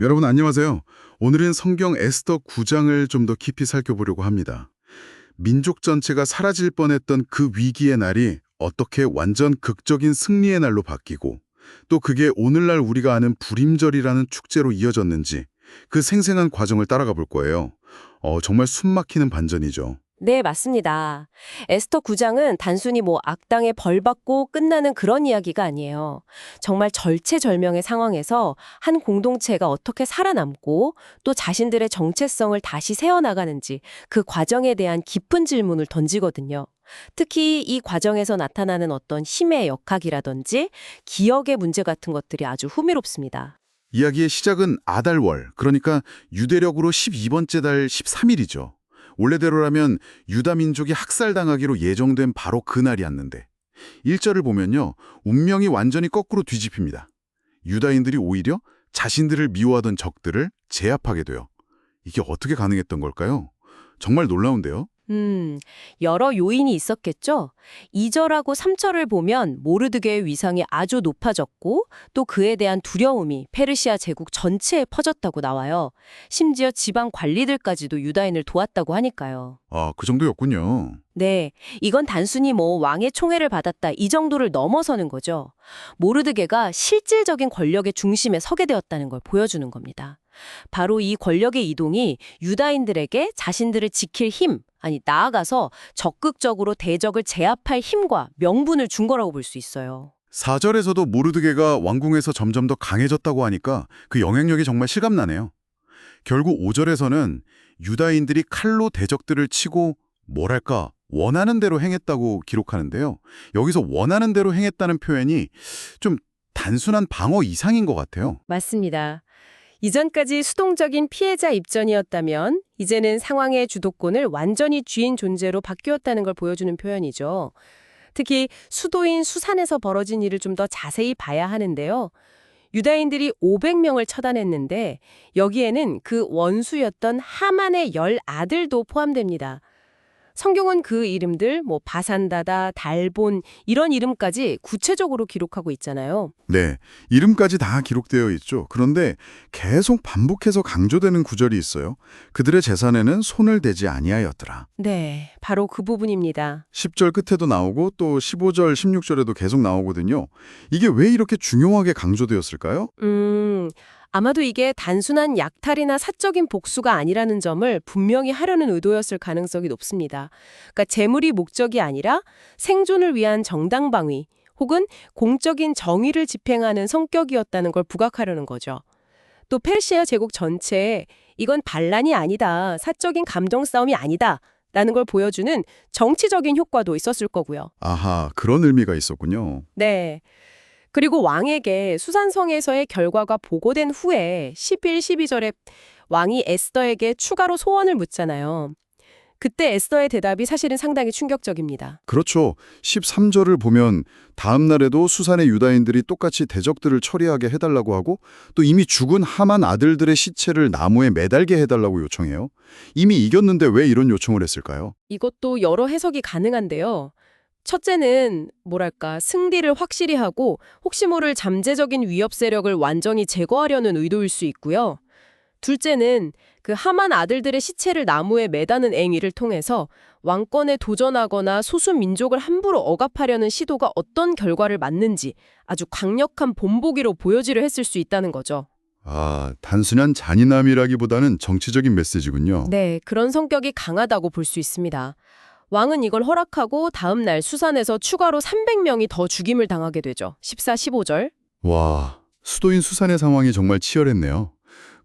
여러분 안녕하세요. 오늘은 성경 에스더 9장을 좀 더 깊이 살펴보려고 합니다. 민족 전체가 사라질 뻔했던 그 위기의 날이 어떻게 완전 극적인 승리의 날로 바뀌고 또 그게 오늘날 우리가 아는 불임절이라는 축제로 이어졌는지 그 생생한 과정을 따라가 볼 거예요. 정말 숨막히는 반전이죠. 네, 맞습니다. 에스터 9장은 단순히 악당에 벌 받고 끝나는 그런 이야기가 아니에요. 정말 절체절명의 상황에서 한 공동체가 어떻게 살아남고 또 자신들의 정체성을 다시 세워나가는지 그 과정에 대한 깊은 질문을 던지거든요. 특히 이 과정에서 나타나는 어떤 힘의 역학이라든지 기억의 문제 같은 것들이 아주 흥미롭습니다. 이야기의 시작은 아달월, 그러니까 유대력으로 12번째 달 13일이죠. 원래대로라면 유다 민족이 학살당하기로 예정된 바로 그날이었는데 1절을 보면요. 운명이 완전히 거꾸로 뒤집힙니다. 유다인들이 오히려 자신들을 미워하던 적들을 제압하게 돼요. 이게 어떻게 가능했던 걸까요? 정말 놀라운데요. 여러 요인이 있었겠죠? 2절하고 3절을 보면 모르드게의 위상이 아주 높아졌고 또 그에 대한 두려움이 페르시아 제국 전체에 퍼졌다고 나와요. 심지어 지방 관리들까지도 유다인을 도왔다고 하니까요. 아, 그 정도였군요. 네, 이건 단순히 왕의 총애를 받았다 이 정도를 넘어서는 거죠. 모르드게가 실질적인 권력의 중심에 서게 되었다는 걸 보여주는 겁니다. 바로 이 권력의 이동이 유다인들에게 자신들을 지킬 힘, 아니 나아가서 적극적으로 대적을 제압할 힘과 명분을 준 거라고 볼 수 있어요. 4절에서도 모르드게가 왕궁에서 점점 더 강해졌다고 하니까 그 영향력이 정말 실감나네요. 결국 5절에서는 유다인들이 칼로 대적들을 치고 뭐랄까 원하는 대로 행했다고 기록하는데요. 여기서 원하는 대로 행했다는 표현이 좀 단순한 방어 이상인 것 같아요. 맞습니다. 이전까지 수동적인 피해자 입전이었다면 이제는 상황의 주도권을 완전히 쥐인 존재로 바뀌었다는 걸 보여주는 표현이죠. 특히 수도인 수산에서 벌어진 일을 좀 더 자세히 봐야 하는데요. 유다인들이 500명을 처단했는데 여기에는 그 원수였던 하만의 10아들도 포함됩니다. 성경은 그 이름들 바산다다, 달본 이런 이름까지 구체적으로 기록하고 있잖아요. 네, 이름까지 다 기록되어 있죠. 그런데 계속 반복해서 강조되는 구절이 있어요. 그들의 재산에는 손을 대지 아니하였더라. 네, 바로 그 부분입니다. 10절 끝에도 나오고 또 15절, 16절에도 계속 나오거든요. 이게 왜 이렇게 중요하게 강조되었을까요? 아마도 이게 단순한 약탈이나 사적인 복수가 아니라는 점을 분명히 하려는 의도였을 가능성이 높습니다. 그러니까 재물이 목적이 아니라 생존을 위한 정당 방위 혹은 공적인 정의를 집행하는 성격이었다는 걸 부각하려는 거죠. 또 페르시아 제국 전체에 이건 반란이 아니다, 사적인 감정 싸움이 아니다 라는 걸 보여주는 정치적인 효과도 있었을 거고요. 아하, 그런 의미가 있었군요. 네. 그리고 왕에게 수산성에서의 결과가 보고된 후에 11, 12절에 왕이 에스더에게 추가로 소원을 묻잖아요. 그때 에스더의 대답이 사실은 상당히 충격적입니다. 그렇죠. 13절을 보면 다음 날에도 수산의 유다인들이 똑같이 대적들을 처리하게 해달라고 하고 또 이미 죽은 하만 아들들의 시체를 나무에 매달게 해달라고 요청해요. 이미 이겼는데 왜 이런 요청을 했을까요? 이것도 여러 해석이 가능한데요. 첫째는 승리를 확실히 하고 혹시 모를 잠재적인 위협 세력을 완전히 제거하려는 의도일 수 있고요. 둘째는 그 하만 아들들의 시체를 나무에 매다는 행위를 통해서 왕권에 도전하거나 소수 민족을 함부로 억압하려는 시도가 어떤 결과를 맞는지 아주 강력한 본보기로 보여지려 했을 수 있다는 거죠. 아, 단순한 잔인함이라기보다는 정치적인 메시지군요. 네, 그런 성격이 강하다고 볼 수 있습니다. 왕은 이걸 허락하고 다음 날 수산에서 추가로 300명이 더 죽임을 당하게 되죠. 14, 15절. 와, 수도인 수산의 상황이 정말 치열했네요.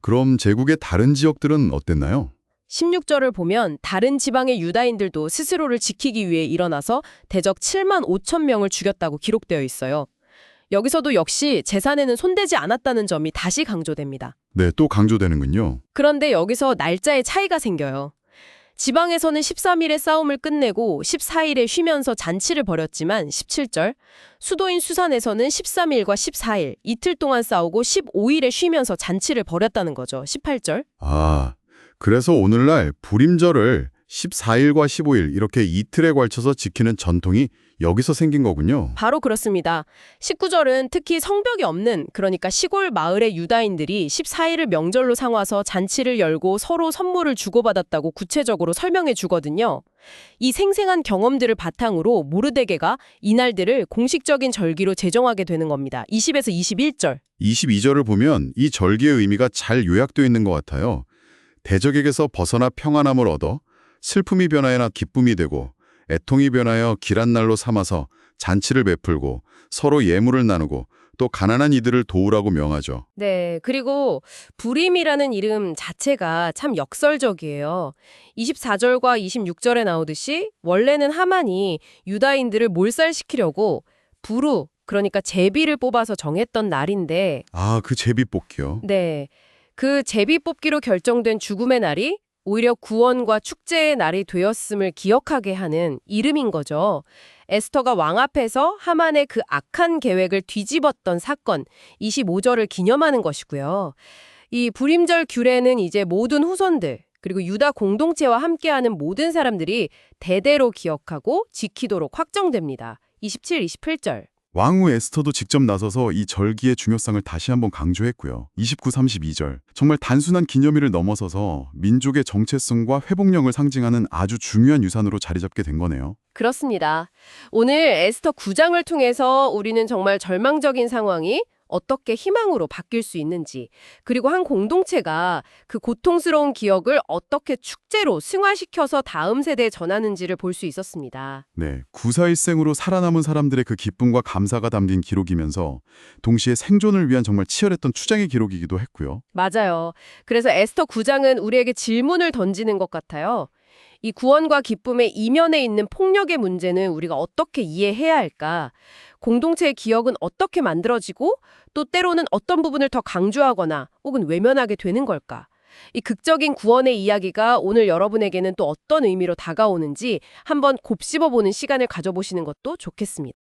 그럼 제국의 다른 지역들은 어땠나요? 16절을 보면 다른 지방의 유다인들도 스스로를 지키기 위해 일어나서 대적 7만 5천 명을 죽였다고 기록되어 있어요. 여기서도 역시 재산에는 손대지 않았다는 점이 다시 강조됩니다. 네, 또 강조되는군요. 그런데 여기서 날짜의 차이가 생겨요. 지방에서는 13일에 싸움을 끝내고 14일에 쉬면서 잔치를 벌였지만 17절, 수도인 수산에서는 13일과 14일, 이틀 동안 싸우고 15일에 쉬면서 잔치를 벌였다는 거죠. 18절. 아, 그래서 오늘날 불임절을 14일과 15일 이렇게 이틀에 걸쳐서 지키는 전통이 여기서 생긴 거군요. 바로 그렇습니다. 19절은 특히 성벽이 없는, 그러니까 시골 마을의 유다인들이 14일을 명절로 삼아서 잔치를 열고 서로 선물을 주고받았다고 구체적으로 설명해 주거든요. 이 생생한 경험들을 바탕으로 모르드게가 이날들을 공식적인 절기로 제정하게 되는 겁니다. 20에서 21절. 22절을 보면 이 절기의 의미가 잘 요약되어 있는 것 같아요. 대적에게서 벗어나 평안함을 얻어 슬픔이 변하여 기쁨이 되고 애통이 변하여 길한 날로 삼아서 잔치를 베풀고 서로 예물을 나누고 또 가난한 이들을 도우라고 명하죠. 네, 그리고 부림이라는 이름 자체가 참 역설적이에요. 24절과 26절에 나오듯이 원래는 하만이 유다인들을 몰살시키려고 부루, 그러니까 제비를 뽑아서 정했던 날인데 아, 그 제비뽑기요. 네, 그 제비 뽑기로 결정된 죽음의 날이 오히려 구원과 축제의 날이 되었음을 기억하게 하는 이름인 거죠. 에스터가 왕 앞에서 하만의 그 악한 계획을 뒤집었던 사건, 25절을 기념하는 것이고요. 이 불임절 규례는 이제 모든 후손들, 그리고 유다 공동체와 함께하는 모든 사람들이 대대로 기억하고 지키도록 확정됩니다. 27, 28절. 왕후 에스터도 직접 나서서 이 절기의 중요성을 다시 한번 강조했고요. 29, 32절. 정말 단순한 기념일을 넘어서서 민족의 정체성과 회복력을 상징하는 아주 중요한 유산으로 자리 잡게 된 거네요. 그렇습니다. 오늘 에스터 9장을 통해서 우리는 정말 절망적인 상황이 어떻게 희망으로 바뀔 수 있는지, 그리고 한 공동체가 그 고통스러운 기억을 어떻게 축제로 승화시켜서 다음 세대에 전하는지를 볼 수 있었습니다. 네, 구사일생으로 살아남은 사람들의 그 기쁨과 감사가 담긴 기록이면서 동시에 생존을 위한 정말 치열했던 투쟁의 기록이기도 했고요. 맞아요. 그래서 에스터 9장은 우리에게 질문을 던지는 것 같아요. 이 구원과 기쁨의 이면에 있는 폭력의 문제는 우리가 어떻게 이해해야 할까? 공동체의 기억은 어떻게 만들어지고 또 때로는 어떤 부분을 더 강조하거나 혹은 외면하게 되는 걸까? 이 극적인 구원의 이야기가 오늘 여러분에게는 또 어떤 의미로 다가오는지 한번 곱씹어보는 시간을 가져보시는 것도 좋겠습니다.